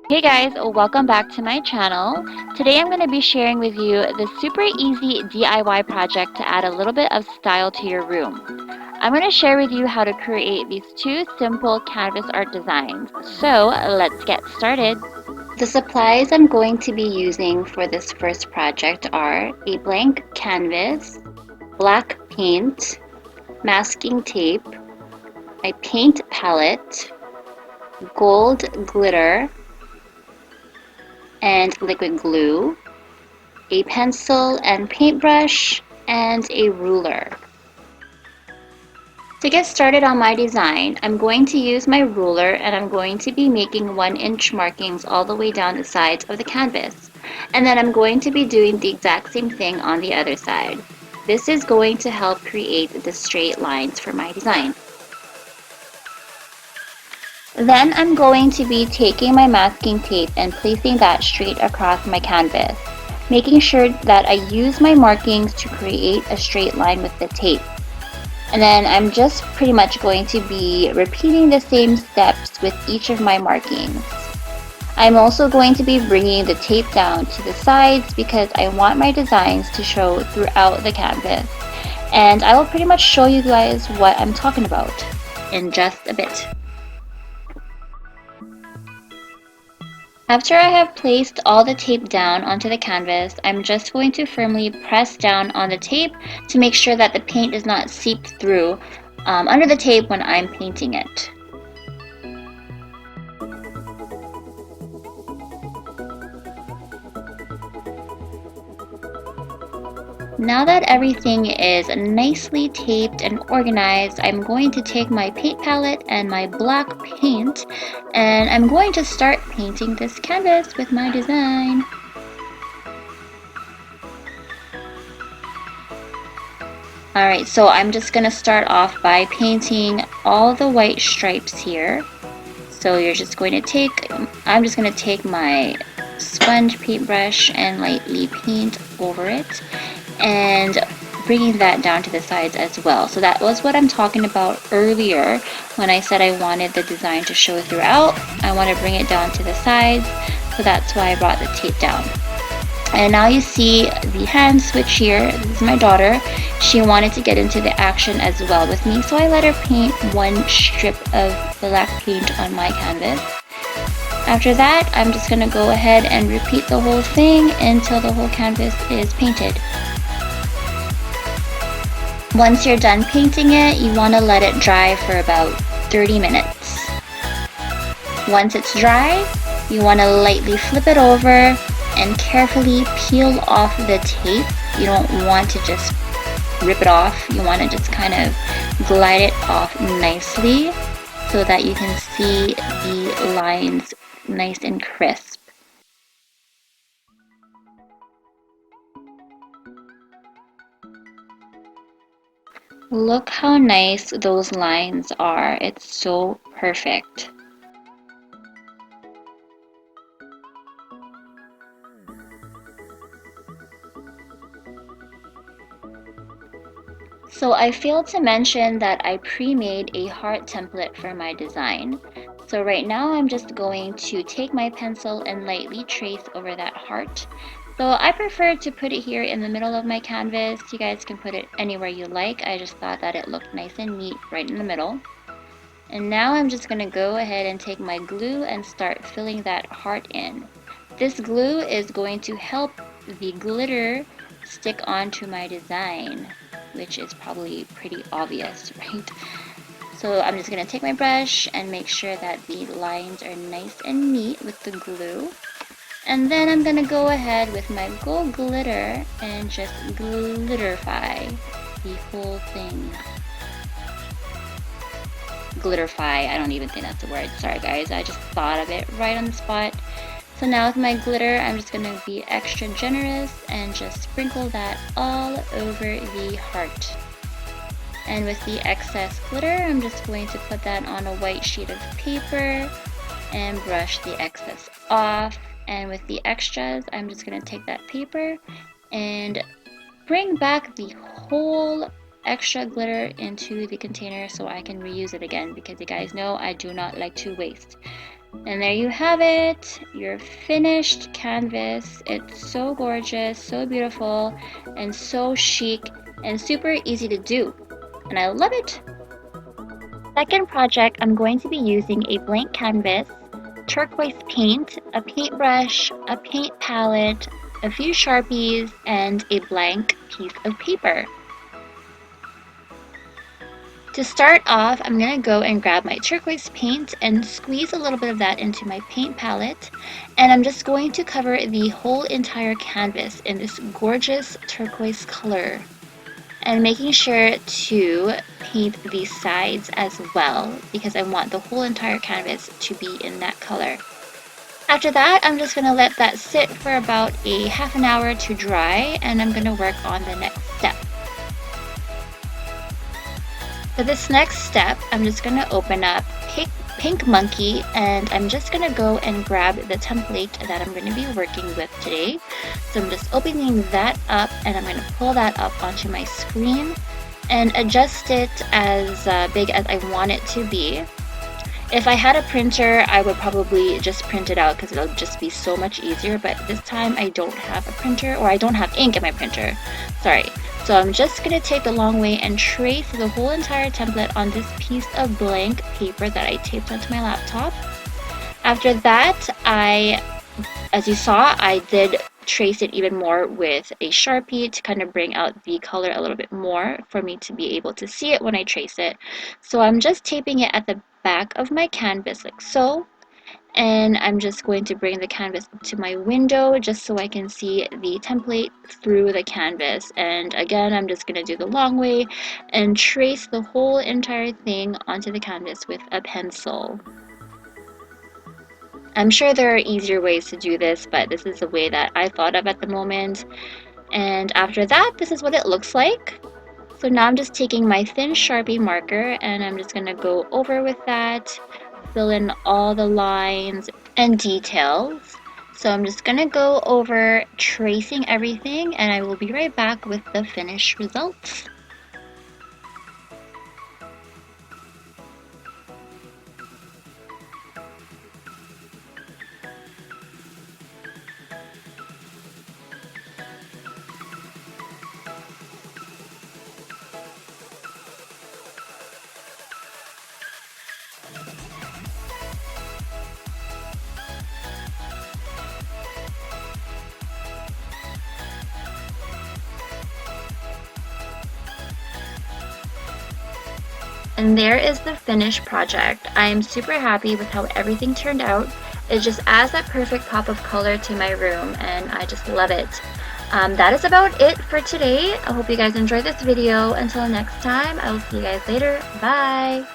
Hey guys, welcome back to my channel. Today I'm going to be sharing with you the super easy DIY project to add a little bit of style to your room. I'm going to share with you how to create these two simple canvas art designs. So let's get started. The supplies I'm going to be using for this first project are a blank canvas, black paint, masking tape, my paint palette, gold glitter, and liquid glue, a pencil and paintbrush, and a ruler. To get started on my design, I'm going to use my ruler and I'm going to be making 1-inch markings all the way down the sides of the canvas. And then I'm going to be doing the exact same thing on the other side. This is going to help create the straight lines for my design. Then I'm going to be taking my masking tape and placing that straight across my canvas, making sure that I use my markings to create a straight line with the tape. And then I'm just pretty much going to be repeating the same steps with each of my markings. I'm also going to be bringing the tape down to the sides because I want my designs to show throughout the canvas. And I will pretty much show you guys what I'm talking about in just a bit. After I have placed all the tape down onto the canvas, I'm just going to firmly press down on the tape to make sure that the paint does not seep through under the tape when I'm painting it. Now that everything is nicely taped and organized, I'm going to take my paint palette and my black paint and I'm going to start painting this canvas with my design. Alright, so I'm just going to start off by painting all the white stripes here. So you're just going to take, I'm just going to take my sponge paintbrush and lightly paint over it and bringing that down to the sides as well. So that was what I'm talking about earlier when I said I wanted the design to show throughout. I want to bring it down to the sides, so that's why I brought the tape down. And now you see the hand switch here. This is my daughter. She wanted to get into the action as well with me, so I let her paint one strip of black paint on my canvas. After that, I'm just going to go ahead and repeat the whole thing until the whole canvas is painted. Once you're done painting it, you want to let it dry for about 30 minutes. Once it's dry, you want to lightly flip it over and carefully peel off the tape. You don't want to just rip it off. You want to just kind of glide it off nicely so that you can see the lines nice and crisp. Look how nice those lines are. It's so perfect. So I failed to mention that I pre-made a heart template for my design. So right now I'm just going to take my pencil and lightly trace over that heart. So I prefer to put it here in the middle of my canvas. You guys can put it anywhere you like. I just thought that it looked nice and neat right in the middle. And now I'm just going to go ahead and take my glue and start filling that heart in. This glue is going to help the glitter stick onto my design, which is probably pretty obvious, right? So I'm just going to take my brush and make sure that the lines are nice and neat with the glue. And then I'm going to go ahead with my gold glitter and just glitterify the whole thing. Glitterify, I don't even think that's the word. Sorry guys, I just thought of it right on the spot. So now with my glitter, I'm just going to be extra generous and just sprinkle that all over the heart. And with the excess glitter, I'm just going to put that on a white sheet of paper and brush the excess off. And with the extras, I'm just going to take that paper and bring back the whole extra glitter into the container so I can reuse it again, because you guys know I do not like to waste. And there you have it, your finished canvas. It's so gorgeous, so beautiful, and so chic, and super easy to do. And I love it! Second project, I'm going to be using a blank canvas, turquoise paint, a paintbrush, a paint palette, a few Sharpies, and a blank piece of paper. To start off, I'm going to go and grab my turquoise paint and squeeze a little bit of that into my paint palette, and I'm just going to cover the whole entire canvas in this gorgeous turquoise color, and making sure to paint the sides as well because I want the whole entire canvas to be in that color. After that, I'm just going to let that sit for about a half an hour to dry, and I'm going to work on the next step. For this next step, I'm just going to open up Pink Monkey, and I'm just going to go and grab the template that I'm going to be working with today. So I'm just opening that up, and I'm going to pull that up onto my screen and adjust it as big as I want it to be. If I had a printer, I would probably just print it out because it'll just be so much easier, but this time I don't have a printer, or I don't have ink in my printer. Sorry. So I'm just going to take the long way and trace the whole entire template on this piece of blank paper that I taped onto my laptop. After that, as you saw, I did trace it even more with a Sharpie to kind of bring out the color a little bit more for me to be able to see it when I trace it. So I'm just taping it at the back of my canvas like so. And I'm just going to bring the canvas up to my window just so I can see the template through the canvas. And again, I'm just going to do the long way and trace the whole entire thing onto the canvas with a pencil. I'm sure there are easier ways to do this, but this is the way that I thought of at the moment. And after that, this is what it looks like. So now I'm just taking my thin Sharpie marker and I'm just going to go over with that, fill in all the lines and details. So I'm just going to go over tracing everything, and I will be right back with the finished results. And there is the finished project. I am super happy with how everything turned out. It just adds that perfect pop of color to my room, and I just love it. That is about it for today. I hope you guys enjoyed this video. Until next time, I will see you guys later. Bye!